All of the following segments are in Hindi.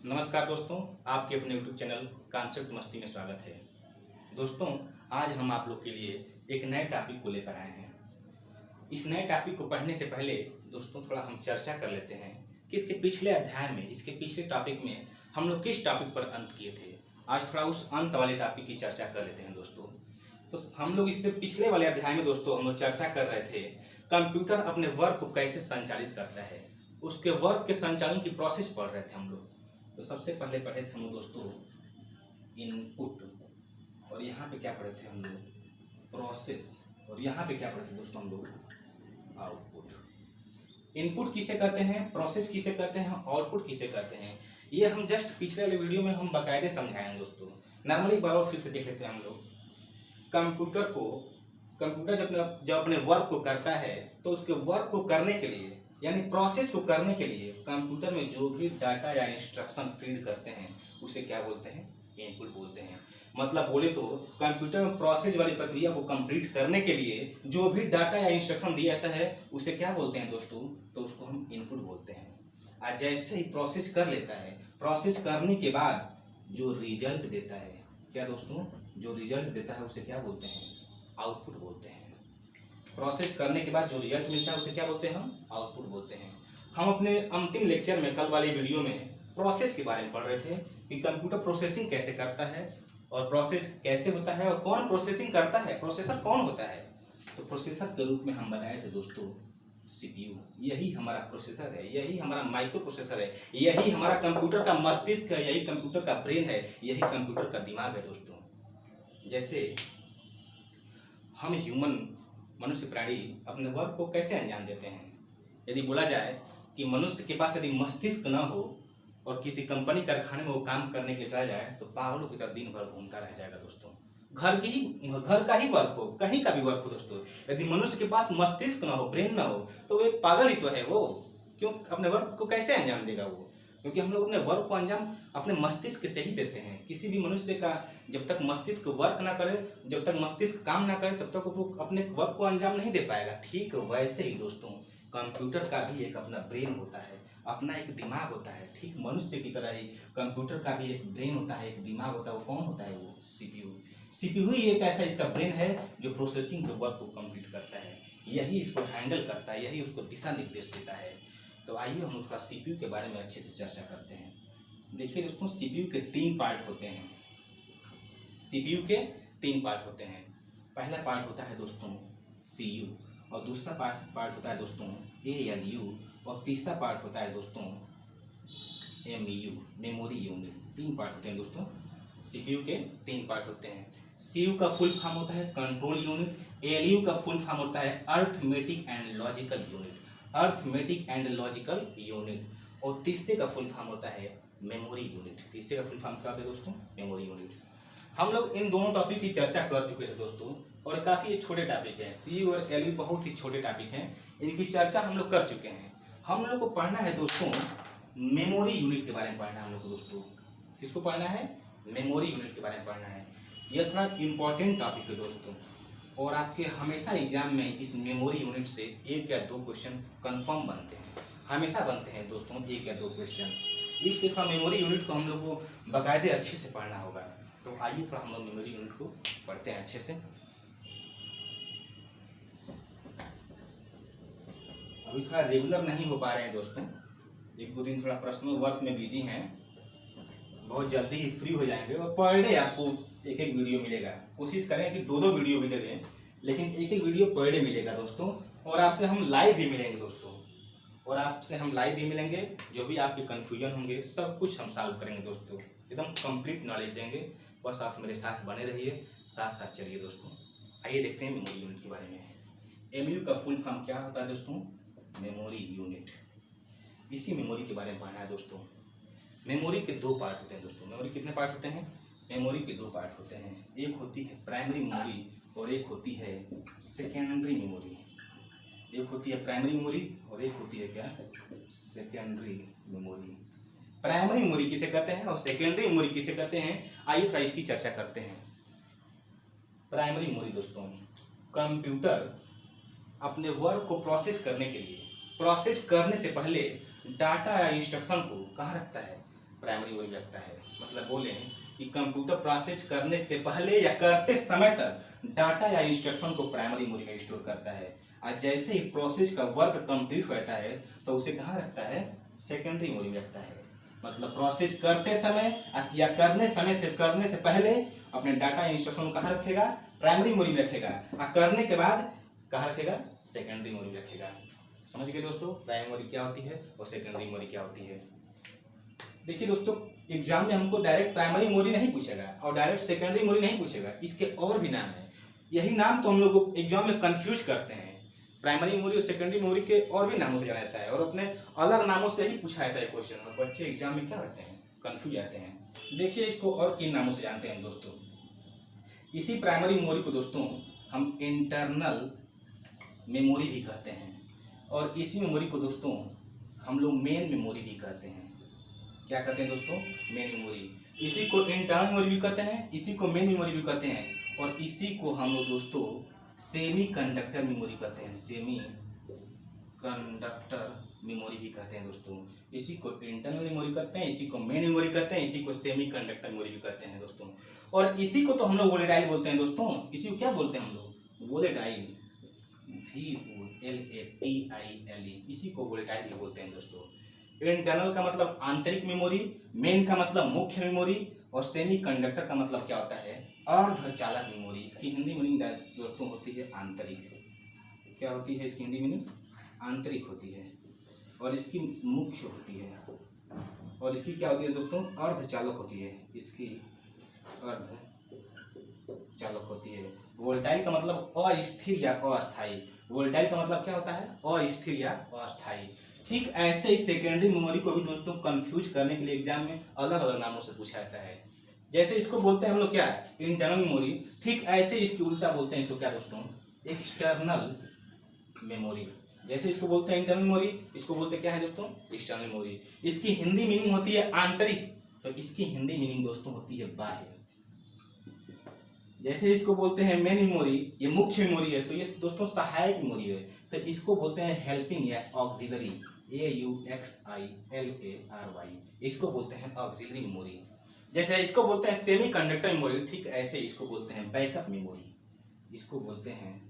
नमस्कार दोस्तों, आपके अपने YouTube चैनल कॉन्सेप्ट मस्ती में स्वागत है। दोस्तों, आज हम आप लोग के लिए एक नए टॉपिक को लेकर आए हैं। इस नए टॉपिक को पढ़ने से पहले दोस्तों थोड़ा हम चर्चा कर लेते हैं कि इसके पिछले अध्याय में, इसके पिछले टॉपिक में हम लोग किस टॉपिक पर अंत किए थे। आज थोड़ा उस अंत वाले टॉपिक की चर्चा कर लेते हैं दोस्तों। तो हम लोग इससे पिछले वाले अध्याय में दोस्तों हम लोग चर्चा कर रहे थे कंप्यूटर अपने वर्क को कैसे संचालित करता है, उसके वर्क के संचालन की प्रोसेस पढ़ रहे थे हम लोग। तो सबसे पहले पढ़े थे हम लोग दोस्तों इनपुट, और यहाँ पे क्या पढ़े थे हम लोग प्रोसेस, और यहाँ पे क्या पढ़े थे दोस्तों हम लोग आउटपुट। इनपुट किसे कहते हैं, प्रोसेस किसे कहते हैं, आउटपुट किसे कहते हैं, ये हम जस्ट पिछले वाले वीडियो में हम बाकायदे समझाएंगे दोस्तों। नॉर्मली एक बार और फिर से देख लेते हैं हम लोग। कंप्यूटर जब अपने वर्क को करता है तो उसके वर्क को करने के लिए यानी प्रोसेस को करने के लिए कंप्यूटर में जो भी डाटा या इंस्ट्रक्शन फीड करते हैं उसे क्या बोलते हैं, इनपुट बोलते हैं। मतलब बोले तो कंप्यूटर में प्रोसेस वाली प्रक्रिया को कंप्लीट करने के लिए जो भी डाटा या इंस्ट्रक्शन दिया जाता है उसे क्या बोलते हैं दोस्तों, तो उसको हम इनपुट बोलते हैं। और जैसे ही प्रोसेस कर लेता है, प्रोसेस करने के बाद जो रिजल्ट देता है, क्या दोस्तों, जो रिजल्ट देता है उसे क्या बोलते हैं, आउटपुट बोलते हैं। प्रोसेस करने के बाद जो रिजल्ट मिलता है उसे क्या बोलते हैं, हम आउटपुट बोलते हैं। हम अपने अंतिम लेक्चर में, कल वाले वीडियो में प्रोसेस के बारे में पढ़ रहे थे कि कंप्यूटर प्रोसेसिंग कैसे करता है और प्रोसेस कैसे होता है और कौन प्रोसेसिंग करता है, प्रोसेसर कौन होता है। तो प्रोसेसर के रूप में हम बताए थे दोस्तों सीपीयू। यही हमारा प्रोसेसर है, यही हमारा माइक्रो प्रोसेसर है, यही हमारा कंप्यूटर का मस्तिष्क है, यही कंप्यूटर का ब्रेन है, यही कंप्यूटर का दिमाग है दोस्तों। जैसे हम ह्यूमन मनुष्य प्राणी अपने वर्क को कैसे अंजाम देते हैं। यदि बोला जाए कि मनुष्य के पास यदि मस्तिष्क न हो और किसी कंपनी कारखाने में वो काम करने के लिए चला जाए तो पागलों की तरह दिन भर घूमता रह जाएगा दोस्तों। घर का ही वर्क हो, कहीं का भी वर्क हो दोस्तों, यदि मनुष्य के पास मस्तिष्क न हो, ब्रेन न हो, तो वो एक पागल ही तो है। वो क्यों अपने वर्क को कैसे अंजाम देगा वो? क्योंकि हम लोग अपने वर्क को अंजाम अपने मस्तिष्क से ही देते हैं। किसी भी मनुष्य का जब तक मस्तिष्क वर्क ना करे, जब तक मस्तिष्क काम ना करे, तब तक वो अपने वर्क को अंजाम नहीं दे पाएगा। ठीक वैसे ही दोस्तों कंप्यूटर का भी एक अपना ब्रेन होता है, अपना एक दिमाग होता है। ठीक मनुष्य की तरह ही कंप्यूटर का भी एक ब्रेन होता है, एक दिमाग होता है। वो कौन होता है, वो सीपीयू। सीपीयू ही एक ऐसा इसका ब्रेन है जो प्रोसेसिंग के वर्क को कंप्लीट करता है, यही इसको हैंडल करता है, यही उसको दिशा निर्देश देता है। तो आइए हम थोड़ा सीपीयू के बारे में अच्छे से चर्चा करते हैं। देखिए दोस्तों, सीपीयू के 3 पार्ट होते हैं। सीपीयू के 3 पार्ट होते हैं। पहला पार्ट होता है दोस्तों सीयू, और दूसरा पार्ट होता है दोस्तों एएलयू, और तीसरा पार्ट होता है दोस्तों एमयू, मेमोरी यूनिट। 3 पार्ट होते हैं दोस्तों। सीपीयू के 3 पार्ट होते हैं। सीयू का फुल फॉर्म होता है कंट्रोल यूनिट, एएलयू का फुल फॉर्म होता है arithmetic and logical unit, arithmetic and logical unit, और तीसरे का फुल फॉर्म होता है मेमोरी यूनिट। तीसरे का फुल फॉर्म क्या होता है दोस्तों, मेमोरी यूनिट। हम लोग इन दोनों टॉपिक की चर्चा कर चुके थे दोस्तों, और काफ़ी ये छोटे टॉपिक हैं। सी और एल बहुत ही छोटे टॉपिक हैं, इनकी चर्चा हम लोग कर चुके हैं। हम लोग को पढ़ना है दोस्तों मेमोरी यूनिट के बारे में पढ़ना है हम लोग को दोस्तों। किसको पढ़ना है, मेमोरी यूनिट के बारे में पढ़ना है। यह थोड़ा इम्पोर्टेंट टॉपिक है दोस्तों, और आपके हमेशा एग्जाम में इस मेमोरी यूनिट से 1 या 2 क्वेश्चन कंफर्म बनते हैं, हमेशा बनते हैं दोस्तों 1 या 2 क्वेश्चन। इसलिए थोड़ा मेमोरी यूनिट को हम लोग को बाकायदे अच्छे से पढ़ना होगा। तो आइए थोड़ा हम लोग मेमोरी यूनिट को पढ़ते हैं अच्छे से। अभी थोड़ा रेगुलर नहीं हो पा रहे हैं दोस्तों, 1-2 दिन थोड़ा पर्सनल वर्क में बिजी हैं। बहुत जल्दी ही फ्री हो जाएंगे और पर डे आपको 1-1 वीडियो मिलेगा। कोशिश करें कि 2-2 वीडियो भी दे दें, लेकिन 1-1 वीडियो पर डे मिलेगा दोस्तों। और आपसे हम लाइव भी मिलेंगे दोस्तों, और आपसे हम लाइव भी मिलेंगे। जो भी आपके कन्फ्यूजन होंगे सब कुछ हम सॉल्व करेंगे दोस्तों, एकदम कंप्लीट नॉलेज देंगे। बस आप मेरे साथ बने रहिए, साथ साथ चलिए दोस्तों। आइए देखते हैं मेमोरी यूनिट के बारे में। एमयू का फुल फॉर्म क्या होता है दोस्तों, मेमोरी यूनिट। इसी मेमोरी के बारे में पढ़ना है दोस्तों। मेमोरी के 2 पार्ट होते हैं दोस्तों। मेमोरी कितने पार्ट होते हैं, मेमोरी के 2 पार्ट होते हैं। एक होती है प्राइमरी मेमोरी और एक होती है सेकेंडरी मेमोरी। एक होती है प्राइमरी मेमोरी और एक होती है क्या, सेकेंडरी मेमोरी। प्राइमरी मेमोरी किसे कहते हैं और सेकेंडरी मेमोरी किसे कहते हैं, आइए थोड़ा इसकी चर्चा करते हैं। प्राइमरी मेमोरी दोस्तों, कंप्यूटर अपने वर्क को प्रोसेस करने के लिए, प्रोसेस करने से पहले डाटा या इंस्ट्रक्शन को कहाँ रखता है, प्राइमरी मेमोरी में रखता है। मतलब बोले कि कंप्यूटर प्रोसेस करने से पहले या करते समय तक डाटा या इंस्ट्रक्शन को प्राइमरी मेमोरी में स्टोर करता है, और जैसे ही प्रोसेस का वर्क कंप्लीट होता है तो उसे कहाँ रखता है, सेकेंडरी मेमोरी में रखता है। मतलब प्रोसेस करते समय या करने से पहले अपने डाटा या इंस्ट्रक्शन को कहाँ रखेगा, प्राइमरी मेमोरी में रखेगा, और करने के बाद कहाँ रखेगा, सेकेंडरी मेमोरी में रखेगा। समझ गए दोस्तों, प्राइमरी मेमोरी क्या होती है और सेकेंडरी मेमोरी क्या होती है। देखिए दोस्तों, एग्जाम में हमको डायरेक्ट प्राइमरी मेमोरी नहीं पूछेगा और डायरेक्ट सेकेंडरी मेमोरी नहीं पूछेगा, इसके और भी नाम है। यही नाम तो हम लोग एग्जाम में कंफ्यूज करते हैं। प्राइमरी मेमोरी और सेकेंडरी मेमोरी के और भी नामों से जाना जाता है और अपने अलग नामों से ही पूछा जाता है क्वेश्चन, और बच्चे एग्जाम में क्या होते हैं, कंफ्यूज जाते हैं। देखिए इसको और किन नामों से जानते हैं दोस्तों। इसी प्राइमरी मेमोरी को दोस्तों हम इंटरनल मेमोरी भी कहते हैं, और इसी मेमोरी को दोस्तों हम लोग मेन मेमोरी भी कहते हैं। क्या कहते हैं दोस्तों, मेन मेमोरी। इसी को इंटरनल मेमोरी भी कहते हैं, इसी को मेन मेमोरी भी कहते हैं, और इसी को हम लोग दोस्तों सेमी कंडक्टर मेमोरी कहते हैं। सेमी कंडक्टर मेमोरी भी कहते हैं दोस्तों। इसी को इंटरनल मेमोरी कहते हैं, इसी को मेन मेमोरी कहते हैं, इसी को सेमी कंडक्टर मेमोरी भी कहते हैं दोस्तों। और इसी को तो हम लोग वोलेटाइल बोलते हैं दोस्तों। इसी को क्या बोलते हैं हम लोग, वोलेटाइल, VOLATILE, इसी को वोलेटाइल भी बोलते हैं दोस्तों। इंटरनल का मतलब आंतरिक मेमोरी, मेन का मतलब मुख्य मेमोरी, और सेमी कंडक्टर का मतलब क्या होता है, अर्धचालक मेमोरी। इसकी हिंदी मीनिंग दोस्तों होती है आंतरिक। क्या होती है इसकी हिंदी मीनिंग, आंतरिक होती है, और इसकी मुख्य होती है, और इसकी क्या होती है दोस्तों, अर्धचालक होती है। इसकी अर्धचालक होती है। वोलेटाइल का मतलब अस्थिर या अस्थायी। वोलेटाइल का मतलब क्या होता है, अस्थिर या अस्थायी। ठीक ऐसे ही सेकेंडरी मेमोरी को भी दोस्तों कंफ्यूज करने के लिए एग्जाम में अलग अलग नामों से पूछा जाता है। जैसे इसको बोलते हैं हम लोग क्या, इंटरनल मेमोरी, ठीक ऐसे इसकी उल्टा बोलते हैं इसको क्या दोस्तों, एक्सटर्नल मेमोरी। जैसे इसको बोलते हैं इंटरनल मेमोरी, इसको बोलते क्या है दोस्तों, एक्सटर्नल मेमोरी। इसकी हिंदी मीनिंग होती है आंतरिक, तो इसकी हिंदी मीनिंग दोस्तों होती है बाह्य। जैसे इसको बोलते हैं मेन मेमोरी, ये मुख्य मेमोरी है, तो ये दोस्तों सहायक मेमोरी है, तो इसको बोलते हैं हेल्पिंग या ऑक्सिलरी, AUXILARY, इसको बोलते हैं ऑक्सिलरी मेमोरी। जैसे इसको बोलते हैं सेमी कंडक्टर मेमोरी, ठीक ऐसे इसको बोलते हैं बैकअप मेमोरी, इसको बोलते हैं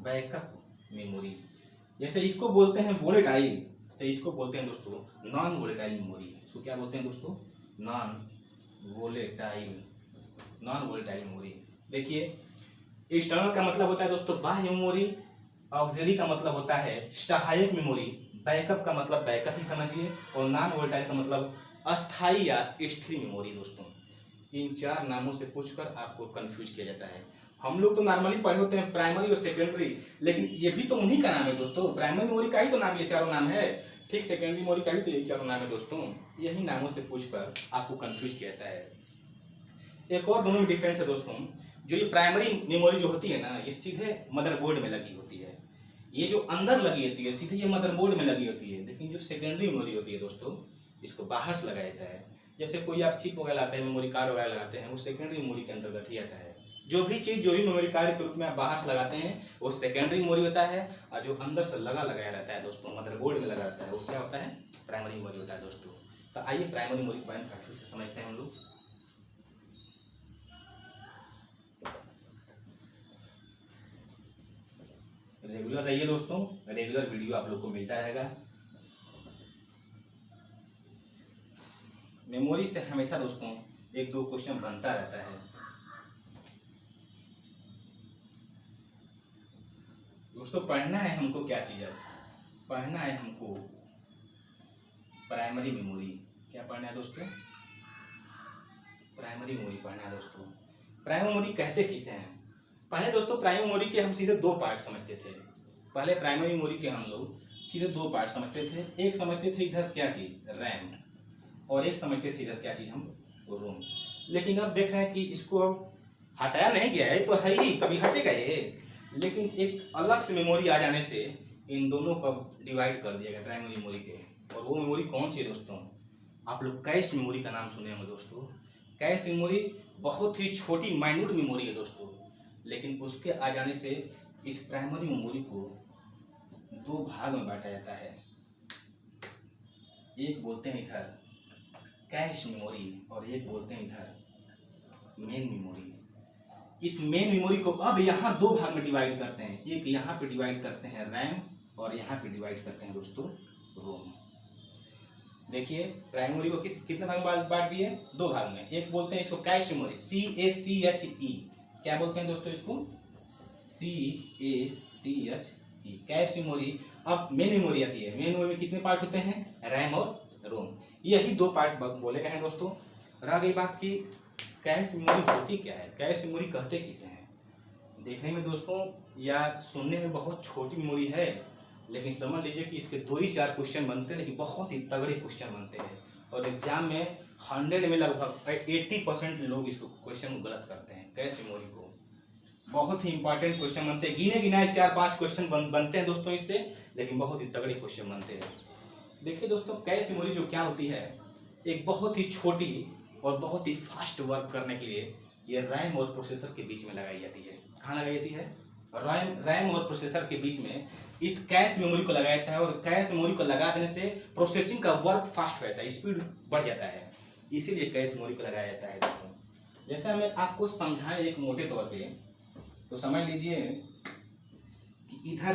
बैकअप मेमोरी। जैसे इसको बोलते हैं वोलेटाइल, तो इसको बोलते हैं दोस्तों नॉन वोलेटाइल मेमोरी। इसको क्या बोलते हैं दोस्तों, नॉन वोलेटाइल मेमोरी। देखिए एक्सटर्नल का मतलब होता है दोस्तों बाह्य मेमोरी, ऑक्सिलरी का मतलब होता है सहायक मेमोरी, बैकअप का मतलब बैकअप ही समझिए, और नॉन वोलेटाइल का मतलब अस्थायी या स्थिर मेमोरी। दोस्तों इन चार नामों से पूछकर आपको कंफ्यूज किया जाता है। हम लोग तो नॉर्मली पढ़े होते हैं प्राइमरी और सेकेंडरी, लेकिन ये भी तो उन्हीं का नाम है दोस्तों। प्राइमरी मेमोरी का ही तो नाम ये चारों नाम है, ठीक सेकेंडरी मेमोरी का भी तो यही चारों नाम है दोस्तों। यही नामों से पूछकर आपको कंफ्यूज किया जाता है। एक और दोनों में डिफरेंस है दोस्तों। जो ये प्राइमरी मेमोरी जो होती है ना, ये सीधे मदरबोर्ड में लगी होती है, ये जो अंदर लगी होती है सीधे ये मदरबोर्ड में लगी होती है। लेकिन जो सेकेंडरी मेमोरी होती है दोस्तों, इसको बाहर से लगाया जाता है। जैसे कोई आप चिप वगैरह लाते हैं, मेमोरी कार्ड वगैरह लगाते हैं, वो सेकेंडरी मेमोरी के अंतर्गत ही आता है। जो भी चीज, जो भी मेमोरी कार्ड के रूप में आप बाहर से लगाते हैं वो सेकेंडरी मेमोरी होता है, और जो अंदर से लगाया रहता है दोस्तों, मदरबोर्ड में लगा रहता है, वो क्या होता है, प्राइमरी मेमोरी होता है दोस्तों। तो आइए प्राइमरी मेमोरी के बारे में फिर से समझते हैं हम लोग। रेगुलर रहिए दोस्तों, रेगुलर वीडियो आप लोग को मिलता रहेगा। मेमोरी से हमेशा दोस्तों एक दो क्वेश्चन बनता रहता है दोस्तों। पढ़ना है हमको क्या चीज, पढ़ना है हमको प्राइमरी मेमोरी। क्या पढ़ना है दोस्तों, प्राइमरी मेमोरी पढ़ना है दोस्तों। प्राइमरी मेमोरी कहते किसे हैं, पहले दोस्तों प्राइमरी मेमोरी के हम सीधे दो पार्ट समझते थे। पहले प्राइमरी मेमोरी के हम लोग सीधे दो पार्ट समझते थे। एक समझते थे इधर क्या चीज, रैम, और एक समझते थे इधर क्या चीज, हम रोम। लेकिन अब देख रहे हैं कि इसको अब हटाया नहीं गया है, तो है ही, कभी हटेगा ये। लेकिन एक अलग से मेमोरी आ जाने से इन दोनों को डिवाइड कर दिया गया प्राइमरी मेमोरी के। और वो मेमोरी कौन सी है दोस्तों, आप लोग कैश मेमोरी का नाम सुने होंगे दोस्तों। कैश मेमोरी बहुत ही छोटी माइन्यूट मेमोरी है दोस्तों, लेकिन उसके आ जाने से इस प्राइमरी मेमोरी को दो भाग में बांटा जाता है। एक बोलते हैं इधर कैश मेमोरी और एक बोलते हैं इधर मेन मेमोरी। इस मेन मेमोरी को अब यहाँ दो भाग में डिवाइड करते हैं, एक यहाँ पे डिवाइड करते हैं रैम और यहाँ पे डिवाइड करते हैं दोस्तों रोम। देखिए प्राइमरी को कितने भाग में बांट दिए, दो भाग में। एक बोलते हैं इसको कैश मेमोरी CACHE, क्या बोलते हैं दोस्तों इसको CACHE कैश मेमोरी। अब मेन मेमोरी आती है, मेन मेमोरी में कितने पार्ट होते हैं, रैम और रोम, यही दो पार्ट बोले गए हैं दोस्तों। रह गई बात की कैश मेमोरी होती क्या है, कैश मेमोरी कहते किसे हैं। देखने में दोस्तों या सुनने में बहुत छोटी मेमोरी है, लेकिन समझ लीजिए कि इसके 2 ही 4 क्वेश्चन बनते हैं, लेकिन बहुत ही तगड़े क्वेश्चन बनते हैं। और एग्जाम में 100 में लगभग 80% लोग इसको क्वेश्चन को गलत करते हैं। कैश मेमोरी को बहुत ही इंपॉर्टेंट क्वेश्चन बनते हैं, गिने गिनाए 4-5 क्वेश्चन बनते हैं दोस्तों इससे, लेकिन बहुत ही तगड़े क्वेश्चन बनते हैं। देखिए दोस्तों कैश मेमोरी जो क्या होती है, एक बहुत ही छोटी और बहुत ही फास्ट वर्क करने के लिए ये रैम और प्रोसेसर के बीच में लगाई जाती है। कहाँ लगाई जाती है, रैम और प्रोसेसर के बीच में इस कैश मेमोरी को लगाया जाता है। और कैश मेमोरी को लगा देने से प्रोसेसिंग का वर्क फास्ट रहता है, स्पीड बढ़ जाता है, इसीलिए कैश मेमोरी को लगाया जाता है दोस्तों। जैसे मैं आपको समझाएं एक मोटे तौर पे, तो समझ लीजिए कि इधर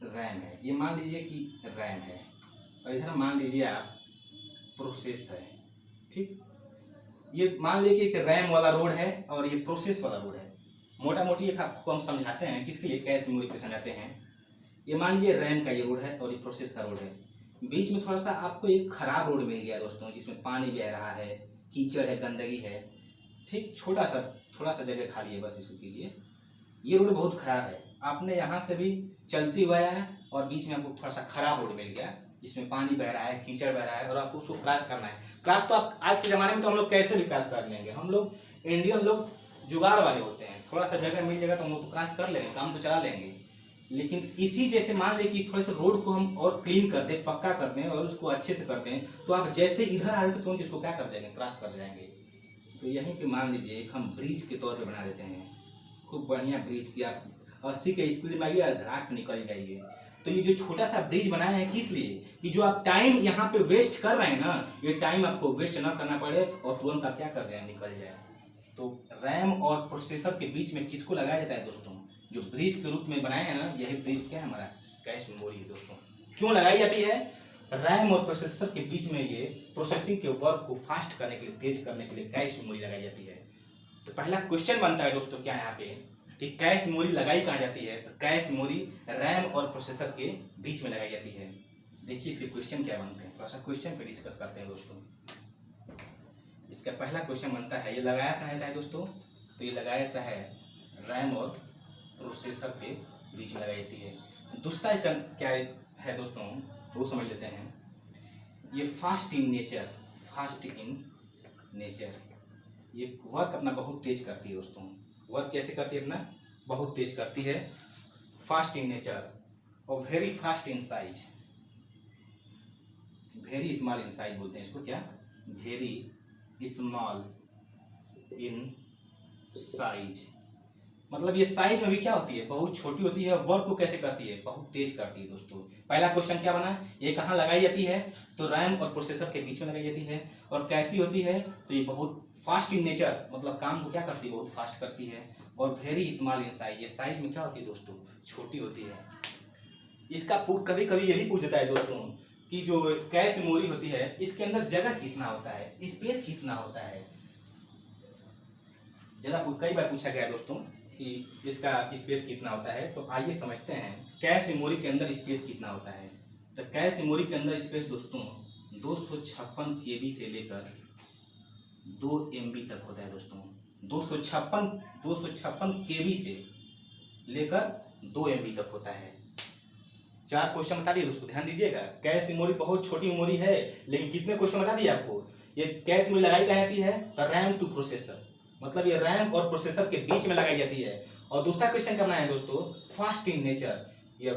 रैम है, ये मान लीजिए कि रैम है, और इधर मान लीजिए आप प्रोसेस है, ठीक। ये मान लीजिए कि एक रैम वाला रोड है और ये प्रोसेस वाला रोड है। मोटा मोटी एक आपको हम समझाते हैं किसके लिए कैश मेमोरी पे समझाते हैं। ये मान लीजिए रैम का ये रोड है और ये प्रोसेस का रोड है, बीच में थोड़ा सा आपको एक खराब रोड मिल गया दोस्तों, जिसमें पानी बह रहा है, कीचड़ है, गंदगी है, ठीक। थोड़ा सा जगह खाली है, बस इसको कीजिए। ये रोड बहुत खराब है, आपने यहाँ से भी चलती हुआ है और बीच में आपको थोड़ा सा खराब रोड मिल गया, जिसमें पानी बह रहा है, कीचड़ बह रहा है, और आपको उसको क्रॉस करना है। क्रॉस तो आप आज के ज़माने में तो हम लोग कैसे भी क्रॉस कर लेंगे, हम लोग इंडियन लोग जुगाड़ वाले होते हैं, थोड़ा सा जगह मिल जाएगा तो हम लोग तो क्रॉस कर लेंगे, काम तो चला लेंगे। लेकिन इसी जैसे मान लें कि थोड़े से रोड को हम और क्लीन कर दें, पक्का कर दें और उसको अच्छे से कर दें, तो आप जैसे इधर आ रहे थे तुरंत इसको क्या कर जाएंगे, क्रॉस कर जाएंगे। तो यहीं पे मान लीजिए एक हम ब्रिज के तौर पे बना देते हैं, खूब बढ़िया ब्रिज की आप 80 के स्पीड में आइए, धड़ाक से निकल जाइए। तो ये जो छोटा सा ब्रिज बनाया है किस लिए, कि जो आप टाइम यहाँ पे वेस्ट कर रहे हैं ना, ये टाइम आपको वेस्ट ना करना पड़े और तुरंत आप क्या कर जाए, निकल जाए। तो रैम और प्रोसेसर के बीच में किसको लगाया जाता है दोस्तों, जो ब्रिज के रूप में बनाया है ना, यही ब्रिज क्या है, हमारा कैश मेमोरी है दोस्तों। क्यों लगाई जाती है, रैम और प्रोसेसर के बीच में ये प्रोसेसिंग के वर्क को फास्ट करने के लिए, तेज करने के लिए कैश मेमोरी लगाई जाती है। तो पहला क्वेश्चन बनता है दोस्तों क्या यहाँ पे, कि कैश मेमोरी लगाई कहाँ जाती है, तो कैश मेमोरी रैम और प्रोसेसर के बीच में लगाई जाती है। देखिए इसके क्वेश्चन क्या बनते हैं, थोड़ा सा क्वेश्चन पे डिस्कस करते हैं दोस्तों। इसका पहला क्वेश्चन बनता है, ये लगाया कहाँ जाता है दोस्तों, तो ये लगाया जाता है रैम और प्रोसेसर के बीच में लगाई जाती है। दूसरा इसका क्या है दोस्तों, वो समझ लेते हैं। ये फास्ट इन नेचर, ये वर्क अपना बहुत तेज करती है दोस्तों। वर्क कैसे करती है, अपना बहुत तेज करती है, फास्ट इन नेचर और very fast in size, very small in size बोलते हैं इसको, क्या, वेरी स्मॉल इन साइज। मतलब ये साइज में भी क्या होती है, बहुत छोटी होती है। वर्क को कैसे करती है, बहुत तेज करती है दोस्तों। पहला क्वेश्चन क्या बना, ये कहाँ लगाई जाती है, तो रैम और प्रोसेसर के बीच में लगाई जाती है। और कैसी होती है, तो ये बहुत फास्ट इन नेचर, मतलब काम को क्या करती है, बहुत फास्ट करती है। और वेरी स्मॉल इन साइज, ये साइज में क्या होती है दोस्तों, छोटी होती है। इसका कभी कभी ये भी पूछ देता है दोस्तों कि जो कैश मेमोरी होती है इसके अंदर जगह कितना होता है, स्पेस कितना होता है। कई बार पूछा गया है दोस्तों कि इसका स्पेस कितना होता है। तो आइए समझते हैं कैश मेमोरी के अंदर स्पेस कितना होता है। तो कैश मेमोरी के अंदर स्पेस दोस्तों 256 KB से लेकर 2 MB तक होता है दोस्तों। 256 KB से लेकर 2 MB तक होता है। 4 क्वेश्चन बता दिए दोस्तों, ध्यान दीजिएगा। कैश मेमोरी बहुत छोटी मेमोरी है, लेकिन कितने क्वेश्चन बता दिए आपको। ये कैश मेमोरी लगाई कहाँ जाती है, तो रैम टू प्रोसेसर, मतलब ये रैम और प्रोसेसर के बीच में लगाई जाती है। और दूसरा क्वेश्चन करना है दोस्तों, फास्ट इन नेचर, ये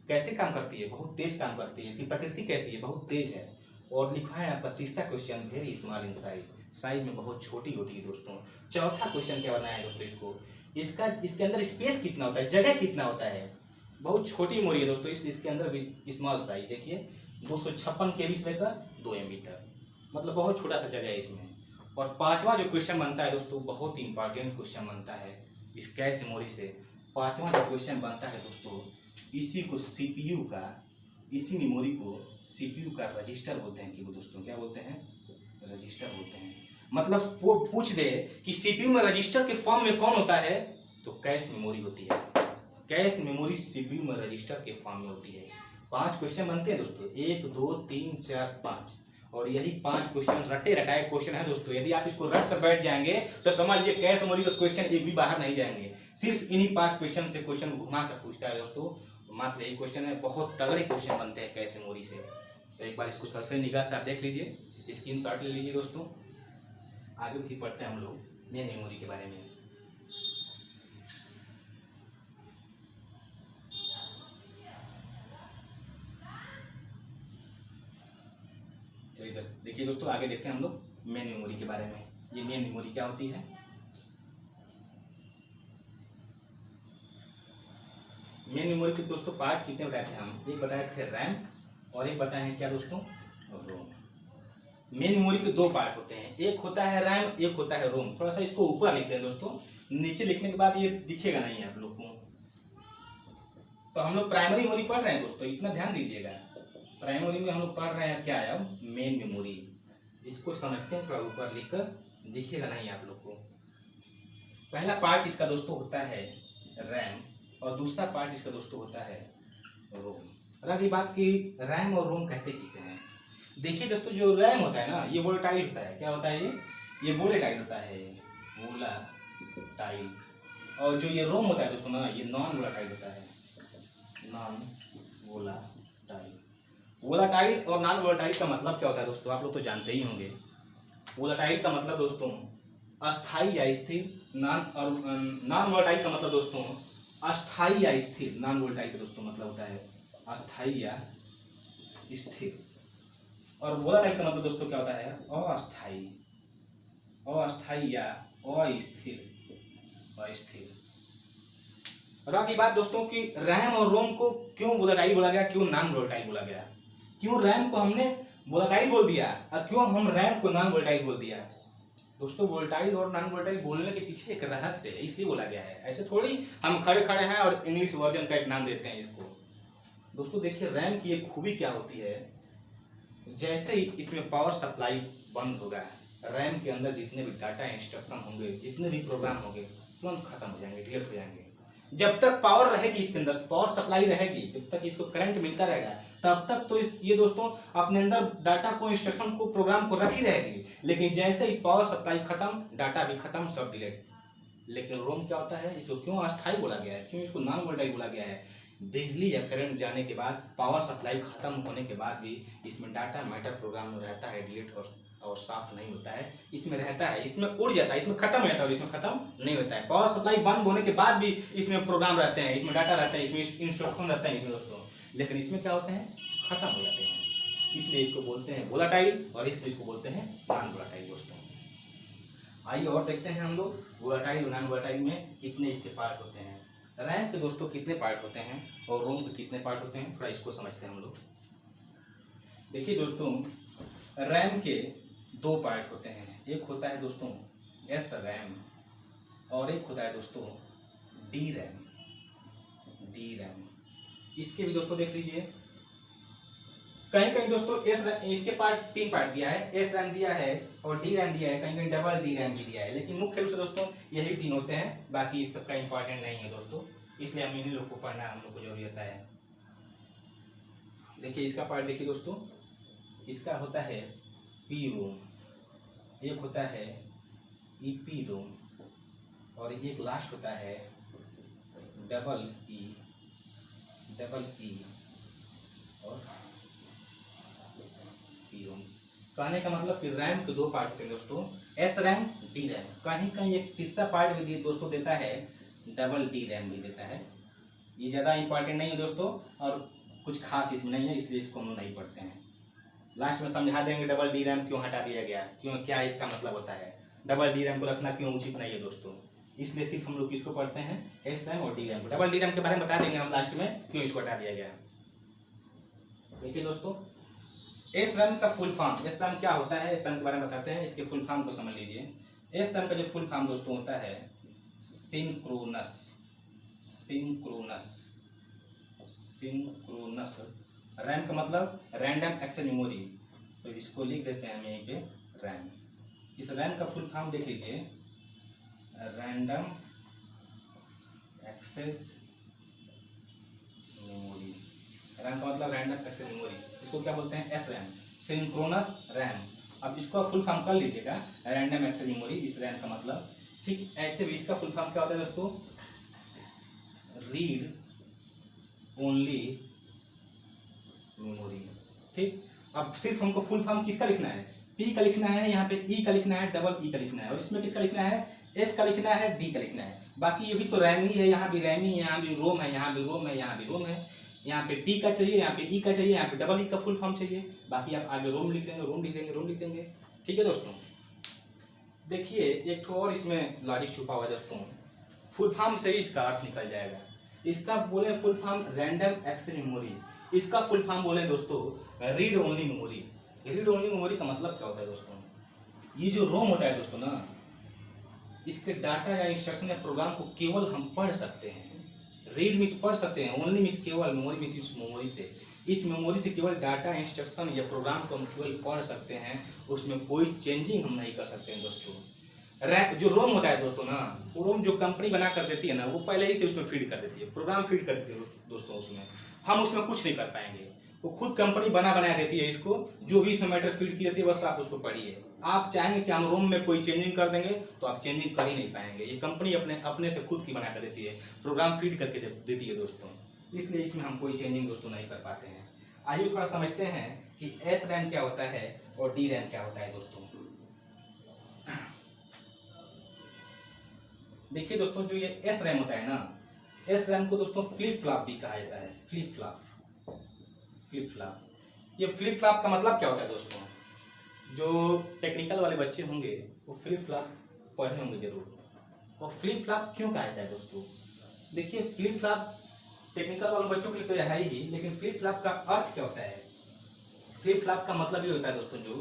कैसे काम करती है, बहुत तेज काम करती है। इसकी प्रकृति कैसी है, बहुत तेज है। और लिखा है आपका तीसरा question, very small in size, size में बहुत छोटी होती है दोस्तों। चौथा क्वेश्चन क्या बनाया है दोस्तों, इसके अंदर स्पेस कितना होता है, जगह कितना होता है। बहुत छोटी मेमोरी है दोस्तों, इसलिए इसके अंदर भी स्मॉल साइज। देखिए 256 KB से लेकर 2 MB तक, मतलब बहुत छोटा सा जगह है इसमें। और पांचवा जो क्वेश्चन बनता है दोस्तों, बहुत इंपॉर्टेंट क्वेश्चन बनता है इस कैश मेमोरी से। पांचवा जो क्वेश्चन बनता है दोस्तों, इसी को सीपीयू का, इसी मेमोरी को सीपीयू का रजिस्टर बोलते हैं। कि वो दोस्तों क्या बोलते हैं? रजिस्टर बोलते हैं। मतलब वो पूछ दे कि सीपीयू में रजिस्टर के फॉर्म में कौन होता है, तो कैश मेमोरी होती है। कैश मेमोरी सीपीयू में रजिस्टर के फॉर्म में होती है। 5 क्वेश्चन बनते हैं दोस्तों, 1 2 3 4 5, और यही 5 क्वेश्चन रटे रटाए क्वेश्चन है दोस्तों। यदि आप इसको रट कर बैठ जाएंगे तो समझ लीजिए कैश मेमोरी का क्वेश्चन एक भी बाहर नहीं जाएंगे। सिर्फ इन्हीं 5 क्वेश्चन से क्वेश्चन घुमा कर पूछता है दोस्तों, मात्र यही क्वेश्चन है। बहुत तगड़े क्वेश्चन बनते हैं कैश मेमोरी से। तो एक बार इसको सरसरी निगाह से आप देख लीजिए, स्क्रीनशॉट ले लीजिए दोस्तों। आगे भी पढ़ते हैं हम लोग मेन मेमोरी के बारे में। देखिए दोस्तों, आगे देखते हैं हम लोग मेन मेमोरी के बारे में। ये मेन मेमोरी क्या होती है? मेन मेमोरी के दोस्तों पार्ट कितने बताए थे हम? एक बताए थे रैम, और एक बताए हैं क्या दोस्तों? रोम। मेन मेमोरी के 2 पार्ट होते हैं, एक होता है रैम, एक होता है रोम। थोड़ा सा इसको ऊपर लिखते हैं दोस्तों, नीचे लिखने के बाद ये दिखेगा नहीं आप लोग को। तो हम लोग प्राइमरी मेमोरी पढ़ रहे हैं दोस्तों, इतना ध्यान दीजिएगा। प्राइमरी में हम लोग पढ़ रहे हैं क्या है? Main memory. इसको समझते हैं, थोड़ा ऊपर लिखकर दिखेगा नहीं आप लोग को। पहला पार्ट इसका दोस्तों होता है रैम, और दूसरा पार्ट इसका दोस्तों होता है रोम। रही बात की रैम और रोम कहते किसे हैं? देखिए दोस्तों, जो रैम होता है ना, ये वोलेटाइल होता है। क्या होता है? ये वोलेटाइल होता है, वोलाटाइल। और जो ये रोम होता है दोस्तों ना, ये नॉन वोलाटाइल होता है, नॉन वोलाटाइल। वोलाटाइल और नॉन वोलाटाइल का मतलब क्या होता है दोस्तों? आप लोग तो जानते ही होंगे। वोलाटाइल का मतलब दोस्तों अस्थाई या स्थिर, नॉन वोलाटाइल का मतलब दोस्तों अस्थाई या स्थिर। नॉन वोलाटाइल का दोस्तों मतलब होता है अस्थाई या स्थिर, और वोलाटाइल का मतलब दोस्तों क्या होता है? अस्थाई, अस्थाई या अस्थिर, अस्थिर। रहा की बात दोस्तों कि रैम और रोम को क्यों वोलेटाइल बोला गया, क्यों नॉन वोलेटाइल बोला गया? क्यों रैम को हमने वोलेटाइल बोल दिया और क्यों हम रैम को नॉन वोलेटाइल बोल दिया? दोस्तों वोलेटाइल और नॉन वोलेटाइल बोलने के पीछे एक रहस्य है, इसलिए बोला गया है। ऐसे थोड़ी हम खड़े खड़े हैं और इंग्लिश वर्जन का एक नाम देते हैं इसको। दोस्तों देखिए, रैम की एक खूबी क्या होती है, जैसे ही इसमें पावर सप्लाई बंद होगा, रैम के अंदर जितने भी डाटा इंस्ट्रक्शन होंगे, जितने भी प्रोग्राम होंगे, तुरंत खत्म हो जाएंगे, डिलीट हो जाएंगे। जब तक पावर रहेगी इसके अंदर, पावर सप्लाई रहेगी, जब तक इसको करंट मिलता रहेगा, तब तक तो ये दोस्तों अपने अंदर डाटा को, इंस्ट्रक्शन को, प्रोग्राम को रखी रहेगी। लेकिन जैसे ही पावर सप्लाई खत्म, डाटा भी खत्म, सब डिलीट। लेकिन रोम क्या होता है? इसको क्यों अस्थायी बोला गया है, क्यों इसको नॉन वोलेटाइल बोला गया है? बिजली या करंट जाने के बाद, पावर सप्लाई खत्म होने के बाद भी इसमें डाटा मैटर प्रोग्राम में रहता है, डिलीट और साफ नहीं होता है। इसमें रहता है, इसमें उड़ जाता है, इसमें खत्म रहता है और इसमें खत्म नहीं होता है। पावर सप्लाई बंद होने के बाद भी इसमें प्रोग्राम रहते हैं, इसमें डाटा रहता है, इसमें इंस्ट्रक्शन रहता है इसमें दोस्तों। लेकिन इसमें क्या होते हैं? खत्म हो जाते हैं। इसलिए इसको बोलते हैं वोलेटाइल, और इसलिए इसको बोलते हैं नॉन वोलेटाइल दोस्तों। आइए और देखते हैं हम लोग वोलेटाइल और नॉन वोलेटाइल में कितने इसके पार्ट होते हैं। रैम के दोस्तों कितने पार्ट होते हैं और रोम के कितने पार्ट होते हैं, थोड़ा इसको समझते हैं हम लोग। देखिए दोस्तों, रैम के 2 पार्ट होते हैं। एक होता है दोस्तों एस रैम, और एक होता है दोस्तों डी रैम। डी रैम इसके भी दोस्तों देख लीजिए, कहीं कहीं दोस्तों इसके पार्ट 3 पार्ट दिया है, एस रैम दिया है और डी रैम दिया है, कहीं कहीं डबल डी रैम भी दिया है। लेकिन मुख्य रूप से दोस्तों यही 3 होते हैं, बाकी इस सबका इंपॉर्टेंट नहीं है दोस्तों, इसलिए हम इन्हीं लोग को पढ़ना हम लोग को जरूरी होता है। देखिए इसका पार्ट देखिए दोस्तों, इसका होता है पी रोम, एक होता है ईपी रोम, और एक लास्ट होता है डबल ई और पी रोम। कहने का मतलब कि रैम के 2 पार्ट होते हैं दोस्तों, एस रैम, डी रैम। कहीं कहीं एक तीसरा पार्ट भी दोस्तों देता है, डबल डी रैम भी देता है। ये ज़्यादा इंपॉर्टेंट नहीं है दोस्तों, और कुछ खास इसमें नहीं है, इसलिए इसको हम लोग नहीं पढ़ते हैं। लास्ट में समझा देंगे डबल डी रैम क्यों हटा दिया गया, क्यों, क्या इसका मतलब होता है, डबल डी रैम को रखना क्यों उचित नहीं है दोस्तों। इसलिए सिर्फ हम लोग किसको पढ़ते हैं? एस रैम और डी रैम को। डबल डी रैम के बारे में बता देंगे हम लास्ट में क्यों इसको हटा दिया गया। देखिए दोस्तों, एस रैम का फुल फॉर्म, एस रैम क्या होता है, एस रैम के बारे में बताते हैं, इसके फुल फॉर्म को समझ लीजिए। एस रैम का जो फुल फॉर्म दोस्तों होता है सिंक्रोनस, सिंक्रोनस, सिंक्रोनस रैम का मतलब रैंडम एक्सेस मेमोरी। तो इसको लिख देते हैं हम यहीं पे रैम। इस रैम का फुल फॉर्म देख लीजिए, रैंडम एक्सेस मेमोरी। रैम का मतलब रैंडम एक्सेस मेमोरी, इसको क्या बोलते हैं, एस रैम, सिंक्रोनस रैम। अब इसको फुल फॉर्म कर लीजिएगा, रैंडम एक्सेस मेमोरी, इस रैम का मतलब। ठीक ऐसे भी इसका फुल फॉर्म क्या होता है दोस्तों, रीड ओनली मेमोरी। ठीक, अब सिर्फ हमको फुल फॉर्म किसका लिखना है, पी का लिखना है, यहाँ पे ई का लिखना है, डबल ई का लिखना है, और इसमें किसका लिखना है, एस का लिखना है, डी का लिखना है। बाकी ये भी तो रैम ही है, यहाँ भी रैम ही है, यहाँ भी रोम है, यहाँ भी रोम है, यहाँ भी रोम है। यहाँ पे पी का चाहिए, यहाँ पे ई का चाहिए, यहाँ पे डबल ई का फुल फॉर्म चाहिए। बाकी आप आगे रोम लिख देंगे, रोम लिख देंगे, रोम लिख देंगे। ठीक है दोस्तों, देखिए एक और इसमें लॉजिक छुपा हुआ है दोस्तों। फुल फॉर्म से ही इसका अर्थ निकल जाएगा। इसका बोले full form random access memory, इसका फुल फॉर्म बोले दोस्तों read only memory. Read only memory का मतलब क्या होता है दोस्तों, ये जो रोम होता है दोस्तों ना, इसके डाटा या इंस्ट्रक्शन या प्रोग्राम को केवल हम पढ़ सकते हैं। रीड मीन्स पढ़ सकते हैं, ओनली मीन्स केवल, मेमोरी मीन्स इस मेमोरी से, इस मेमोरी से केवल डाटा इंस्ट्रक्शन या प्रोग्राम को हम केवल पढ़ सकते हैं, उसमें कोई चेंजिंग हम नहीं कर सकते हैं दोस्तों। जो रोम होता है दोस्तों ना, वो रोम जो कंपनी बना कर देती है ना, वो पहले ही से उसमें फीड कर देती है, प्रोग्राम फीड कर देती है दोस्तों उसमें। हम उसमें कुछ नहीं कर पाएंगे, वो खुद कंपनी बना देती है इसको, जो भी इसमें मैटर फीड की देती है बस आप उसको पढ़िए। आप चाहेंगे कि हम रोम में कोई चेंजिंग कर देंगे तो आप चेंजिंग कर ही नहीं पाएंगे, ये कंपनी अपने से खुद की बना कर देती है, प्रोग्राम फीड करके देती है दोस्तों, इसलिए इसमें हम कोई चेंजिंग दोस्तों नहीं कर पाते हैं। आइए थोड़ा समझते हैं कि एस रैम क्या होता है और डी रैम क्या होता है दोस्तों। देखिए दोस्तों, जो ये एस रैम होता है ना, एस रैम को दोस्तों फ्लिप फ्लॉप भी कहा जाता है, फ्लिप फ्लॉप, फ्लिप फ्लॉप। ये फ्लिप फ्लॉप का मतलब क्या होता है दोस्तों, जो टेक्निकल वाले बच्चे होंगे वो फ्लिप फ्लॉप पढ़े होंगे जरूर। और फ्लिप फ्लॉप क्यों कहा जाता है दोस्तों, देखिए फ्लिप फ्लॉप टेक्निकल वाले बच्चों के लिए तो है ही, लेकिन फ्लिप फ्लॉप का अर्थ क्या होता है, फ्लिप फ्लॉप का मतलब ये होता है दोस्तों जो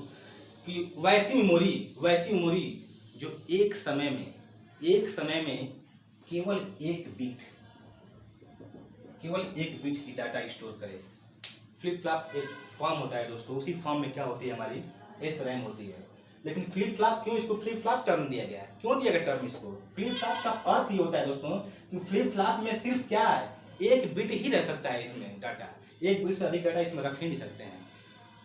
कि वैसी मेमोरी जो एक समय में केवल एक बिट ही डाटा स्टोर करे। फ्लिप फ्लॉप एक फॉर्म होता है दोस्तों, उसी फॉर्म में क्या होती है, हमारी एस रैम होती है। लेकिन फ्लिप फ्लॉप क्यों, इसको फ्लिप फ्लॉप टर्म दिया गया, क्यों दिया गया टर्म इसको, फ्लिप फ्लॉप का अर्थ ये होता है दोस्तों कि फ्लिप फ्लॉप में सिर्फ क्या है, एक बिट ही रह सकता है इसमें डाटा, एक बिट से अधिक डाटा इसमें रख ही नहीं सकते हैं।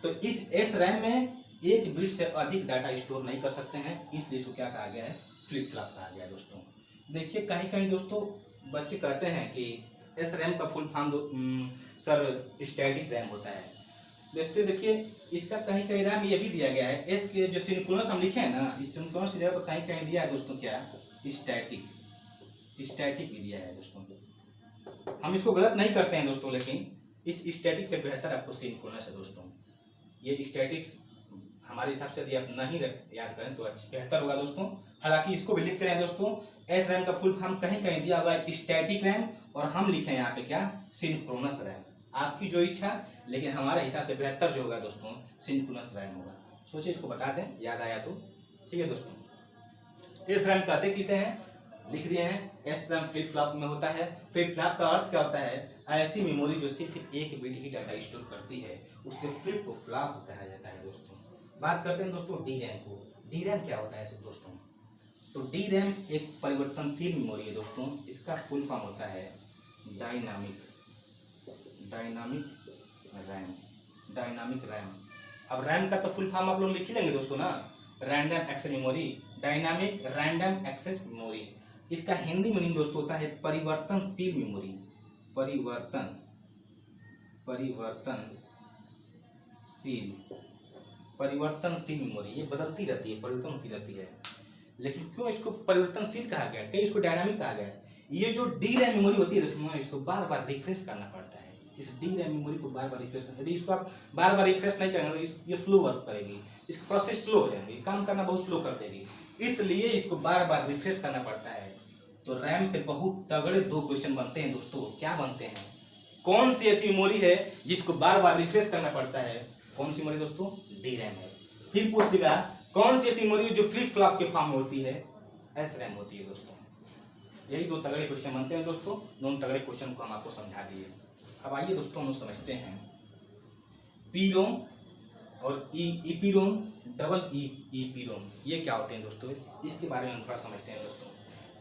तो इस एस रैम में एक बिट से अधिक डाटा स्टोर नहीं कर सकते हैं, इसलिए इसको क्या कहा गया है, फ्लिप फ्लॉप कहा गया है दोस्तों। देखिए कहीं दोस्तों बच्चे कहते हैं कि एस रैम का full form sir static RAM होता है। देखिए इसका कहीं रैम ये भी दिया गया है, एस के जो सिंक्रोनस हम लिखे हैं ना, इस सिंक्रोनस की जगह पर कहीं दिया है दोस्तों क्या, स्टैटिक भी दिया है दोस्तों। हम इसको गलत नहीं करते हैं दोस्तों, लेकिन इस स्टैटिक से बेहतर आपको सिंक्रोनस है दोस्तों। ये स्टैटिक्स हमारे हिसाब से यदि आप नहीं याद करें तो बेहतर होगा दोस्तों। हालांकि इसको भी लिखते रहे दोस्तों, एस रैम का फुल फॉर्म कहीं दिया हुआ है स्टैटिक रैम, और हम लिखे यहाँ पे क्या, सिंक्रोनस रैम। आपकी जो इच्छा, लेकिन हमारे हिसाब से बेहतर जो होगा दोस्तों सिंक्रोनस रैम होगा। सोचिए इसको बता दें, याद आया तो ठीक है दोस्तों। एस रैम कहते किसे हैं, लिख दिए हैं, एस रैम फ्लिप फ्लॉप में होता है। फ्लिप फ्लॉप का अर्थ क्या होता है, ऐसी मेमोरी जो सिर्फ एक बिट ही डाटा स्टोर करती है, उससे फ्लिप को फ्लॉप कहा जाता है दोस्तों। बात करते हैं दोस्तों डी रैम को। डी रैम क्या होता है दोस्तों, तो डी रैम एक परिवर्तनशील मेमोरी है दोस्तों, इसका फुल फॉर्म होता है डायनामिक रैम। अब रैम का तो फुल फॉर्म आप लोग लिख ही लेंगे दोस्तों ना, random access memory, dynamic random access memory. इसका हिंदी मीनिंग दोस्तों होता है परिवर्तनशील मेमोरी, परिवर्तनशील मेमोरी। ये बदलती रहती है, परिवर्तन होती रहती है। लेकिन क्यों इसको परिवर्तनशील कहा गया, क्या इसको डायनामिक कहा गया, ये जो डी रैम मेमोरी होती है दोस्तों, इसको बार बार रिफ्रेश करना पड़ता है। इस डी रैम मेमोरी को बार बार रिफ्रेश, यदि इसको आप बार बार रिफ्रेश नहीं करेंगे तो ये स्लो वर्क करेगी, इसकी प्रोसेस स्लो हो जाएगी, काम करना बहुत स्लो कर देगी, इसलिए इसको बार बार रिफ्रेश करना पड़ता है। तो रैम से बहुत तगड़े दो क्वेश्चन बनते हैं दोस्तों। क्या बनते हैं, कौन सी ऐसी मेमोरी है जिसको बार बार रिफ्रेश करना पड़ता है, कौन सी मेमोरी दोस्तों? DRAM है। फिर पूछ देगा कौन सी ऐसी मेमोरी जो फ्लिप फ्लॉप के फॉर्म में होती है? SRAM होती है दोस्तों। यही दो तगड़े क्वेश्चन बनते हैं दोस्तों, दोनों तगड़े क्वेश्चन को हम आपको समझा दिए। अब आइए दोस्तों हम समझते हैं PROM और EPROM, डबल EPROM ये क्या होते हैं दोस्तों, इसके बारे में हम थोड़ा समझते हैं दोस्तों।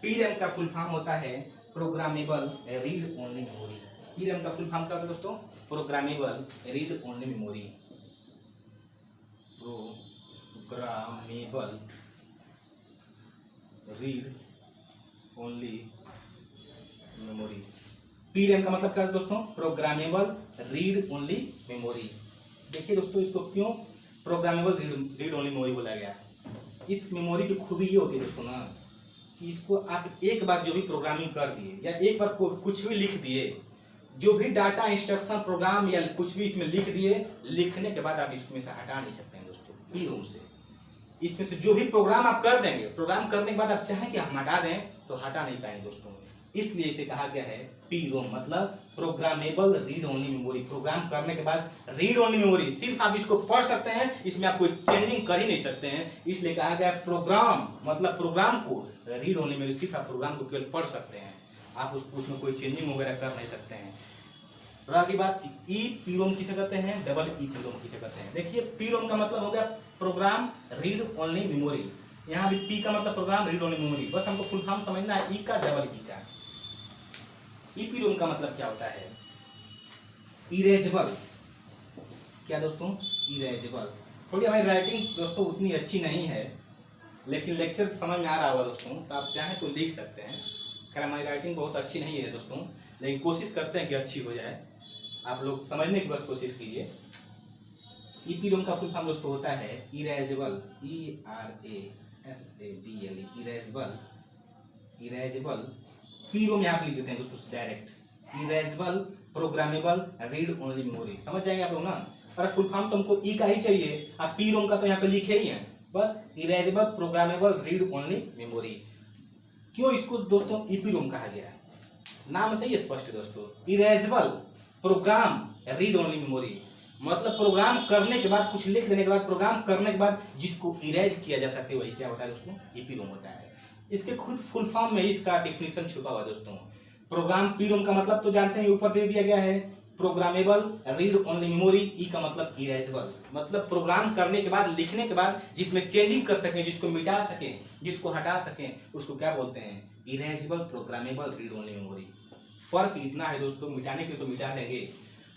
PRAM का फुल फॉर्म होता है programmable read only memory. PRAM का फुल फॉर्म क्या होता है दोस्तों? Programmable read only memory. Programmable read only memory. PRAM का मतलब क्या है दोस्तों? Programmable read only memory. देखिए दोस्तों इसको क्यों प्रोग्रामेबल रीड ओनली मेमोरी बोला गया? इस मेमोरी की खूबी ये होती है दोस्तों ना कि इसको आप एक बार जो भी प्रोग्रामिंग कर दिए या एक बार कुछ भी लिख दिए, जो भी डाटा इंस्ट्रक्शन प्रोग्राम या कुछ भी इसमें लिख दिए, लिखने के बाद आप इसमें से हटा नहीं सकते हैं दोस्तों। PROM से इसमें से जो भी प्रोग्राम आप कर देंगे, प्रोग्राम करने के बाद आप चाहें कि हम हटा दें तो हटा नहीं पाएंगे दोस्तों। इसलिए इसे कहा गया है PROM, मतलब programmable read only memory. Program करने के बाद रीड ओनली मेमोरी, सिर्फ आप इसको पढ़ सकते हैं, इसमें आप कोई चेंजिंग कर ही नहीं सकते हैं। इसलिए कहा गया प्रोग्राम, मतलब प्रोग्राम को रीड ओनली मेमोरी, सिर्फ आप प्रोग्राम को केवल पढ़ सकते हैं, आप उसमें कोई चेंजिंग वगैरह कर नहीं सकते हैं। और आगे बात EPROM किसे कहते हैं, डबल EPROM किसे कहते हैं। देखिए PROM का मतलब हो गया प्रोग्राम रीड ओनली मेमोरी, यहाँ भी P का मतलब प्रोग्राम रीड ओनली मेमोरी, बस हमको फुल फॉर्म समझना है E का, डबल E का। EPROM का मतलब क्या होता है? इरेजेबल। क्या दोस्तों? इरेजेबल। थोड़ी हमारी राइटिंग दोस्तों उतनी अच्छी नहीं है, लेकिन लेक्चर समझ में आ रहा होगा दोस्तों, तो आप चाहें तो लिख सकते हैं। खैर हमारी राइटिंग बहुत अच्छी नहीं है दोस्तों, लेकिन कोशिश करते हैं कि अच्छी हो जाए। आप लोग समझने की बस कोशिश कीजिए। EPROM का फुल फॉर्म दोस्तों होता है erasable, ERASABLE, erasable. Erasable PROM यहाँ पे लिख देते हैं दोस्तों direct, erasable programmable read only memory. समझ जाएंगे आप लोग ना। पर फुल फॉर्म तो हमको E का ही चाहिए, आप PROM का तो यहाँ पे लिखे ही हैं, बस erasable programmable read only memory. क्यों इसको दोस्तों EPROM कहा गया? नाम से ही स्पष्ट है दोस्तों, erasable program read only memory, मतलब प्रोग्राम करने के बाद, कुछ लिख देने के बाद, प्रोग्राम करने के बाद जिसको इरेज किया जा सकते वही क्या होता है दोस्तों? EPROM होता है। इसके खुद फुल फॉर्म में इसका डेफिनेशन छुपा हुआ दोस्तों। प्रोग्राम PROM का मतलब तो जानते हैं, ऊपर दे दिया गया है, programmable read only memory. E का मतलब इरेजेबल, मतलब प्रोग्राम करने के बाद, लिखने के बाद जिसमें चेंजिंग कर सकें, जिसको मिटा सकें, जिसको हटा सकें, उसको क्या बोलते हैं? Erasable programmable read only memory. फर्क इतना है दोस्तों, मिटाने के लिए तो मिटा देंगे,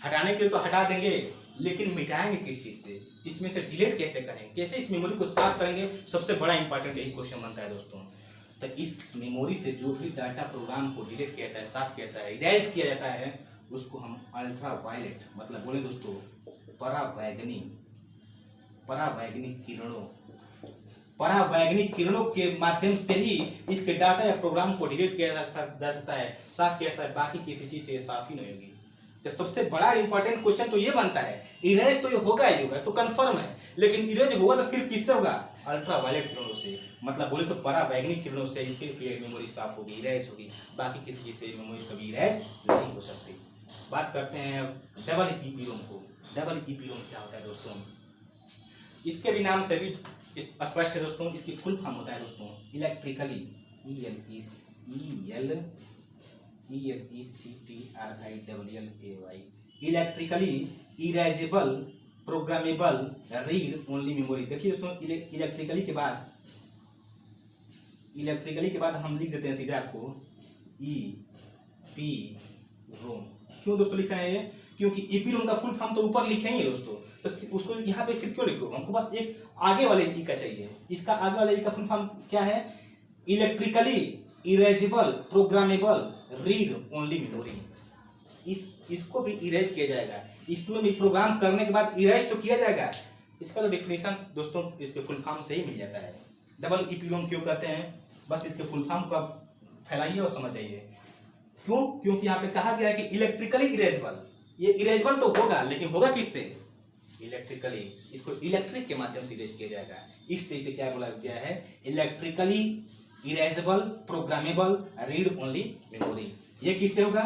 हटाने के लिए तो हटा देंगे, लेकिन मिटाएंगे किस चीज से? इसमें से डिलीट कैसे करेंगे, कैसे इस मेमोरी को साफ करेंगे? सबसे बड़ा इंपॉर्टेंट यही क्वेश्चन बनता है दोस्तों। तो इस मेमोरी से जो भी डाटा प्रोग्राम को डिलीट किया जाता है, साफ किया जाता है, इरेज किया जाता है, उसको हम अल्ट्रावायलेट, मतलब बोले दोस्तों परावैंगनिक किरणों के माध्यम से ही इसके डाटा या प्रोग्राम को डिलीट किया जा सकता है, साफ किया जा सकता है। बाकी किसी चीज से साफ ही नहीं होगी। तो सबसे बड़ा इंपॉर्टेंट क्वेश्चन तो ये बनता है, इरेज तो ये होगा ही होगा, तो कंफर्म है, लेकिन इरेज होगा तो सिर्फ किससे होगा? अल्ट्रावायलेट किरणों से, मतलब बोले तो परावैंगनिक किरणों से सिर्फ ये मेमोरी साफ होगी, इरेज होगी। बाकी किसी चीज से मेमोरी कभी इरेज नहीं हो सकती। बात करते हैं डबल EPROM को। डबल EPROM क्या होता है दोस्तों? इसके भी नाम से भी स्पष्ट है दोस्तों। इसकी फुल फॉर्म होता है दोस्तों electrically, electrically erasable programmable read only memory. देखिए दोस्तों इलेक्ट्रिकली के बाद हम लिख देते हैं सीधे आपको EPROM। क्यों दोस्तों लिख रहे हैं? क्योंकि EPROM का फुल फॉर्म तो ऊपर लिखे ही है दोस्तों, तो उसको यहाँ पे फिर क्यों लिखो? हमको बस एक आगे वाले E का चाहिए। इसका आगे वाले E का फुल फॉर्म क्या है? Electrically erasable programmable read only memory. इसको भी इरेज किया जाएगा, इसमें भी प्रोग्राम करने के बाद इरेज तो किया जाएगा। इसका तो डिफिनेशन दोस्तों इसके फुल फॉर्म से ही मिल जाता है। डबल EPROM क्यों कहते हैं? बस इसके फुल फॉर्म को आप फैलाइए और समझ जाइए। क्यों? क्योंकि यहाँ पे कहा गया है कि इलेक्ट्रिकली इरेजेबल, ये इरेजेबल तो होगा, लेकिन होगा किससे? इलेक्ट्रिकली। इसको इलेक्ट्रिक के माध्यम से इरेज किया जाएगा। इस तरह से क्या बोला गया है? Electrically erasable programmable read only memory. ये किससे होगा?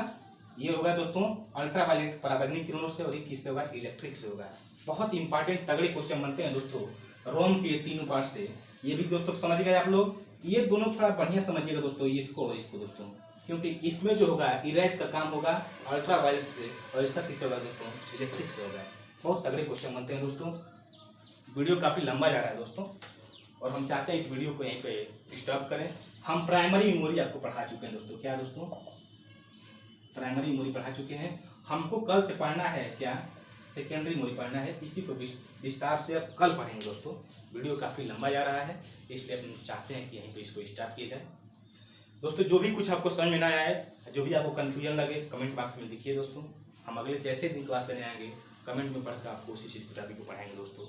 ये होगा दोस्तों अल्ट्रावायलेट परावैंगनिक किरणों से, और ये किससे होगा? इलेक्ट्रिक से होगा। बहुत इंपॉर्टेंट तगड़े क्वेश्चन बनते हैं दोस्तों रोम के तीनों पार्ट से। ये भी दोस्तों समझ गए आप लोग। ये दोनों थोड़ा बढ़िया समझिएगा दोस्तों, इसको और इसको दोस्तों, क्योंकि इसमें जो होगा इरेज का काम होगा अल्ट्रा वायलेट से, और इसका किससे होगा दोस्तों, इलेक्ट्रिक से होगा। बहुत तगड़े क्वेश्चन बनते हैं दोस्तों। वीडियो काफ़ी लंबा जा रहा है दोस्तों, और हम चाहते हैं इस वीडियो को यहीं पे स्टॉप करें। हम प्राइमरी मेमोरी आपको पढ़ा चुके हैं दोस्तों। क्या दोस्तों, प्राइमरी मेमोरी पढ़ा चुके हैं। हमको कल से पढ़ना है क्या, सेकेंडरी मेमोरी पढ़ना है। इसी को विस्तार से अब कल पढ़ेंगे दोस्तों। वीडियो काफ़ी लंबा जा रहा है, इसलिए हम चाहते हैं कि यहीं पे इसको स्टार्ट किया जाए। दोस्तों जो भी कुछ आपको समझ में ना आए, जो भी आपको कन्फ्यूजन लगे, कमेंट बॉक्स में लिखिए दोस्तों। हम अगले जैसे दिन क्लास करने आएंगे कमेंट में पढ़कर आपको उसी चीज़ टॉपिक को पढ़ाएंगे दोस्तों।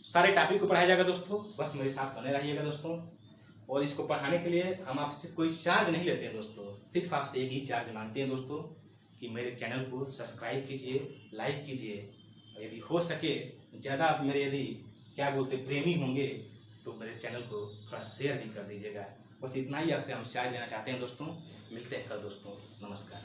सारे टॉपिक को पढ़ाया जाएगा दोस्तों, बस मेरे साथ बने रहिएगा दोस्तों। और इसको पढ़ाने के लिए हम आपसे कोई चार्ज नहीं लेते हैं दोस्तों, सिर्फ आपसे एक ही चार्ज मांगते हैं दोस्तों कि मेरे चैनल को सब्सक्राइब कीजिए, लाइक कीजिए, और यदि हो सके ज़्यादा आप मेरे यदि क्या बोलते प्रेमी होंगे तो मेरे चैनल को थोड़ा शेयर भी कर दीजिएगा। बस इतना ही आपसे हम चार्ज लेना चाहते हैं दोस्तों। मिलते हैं कल दोस्तों, नमस्कार।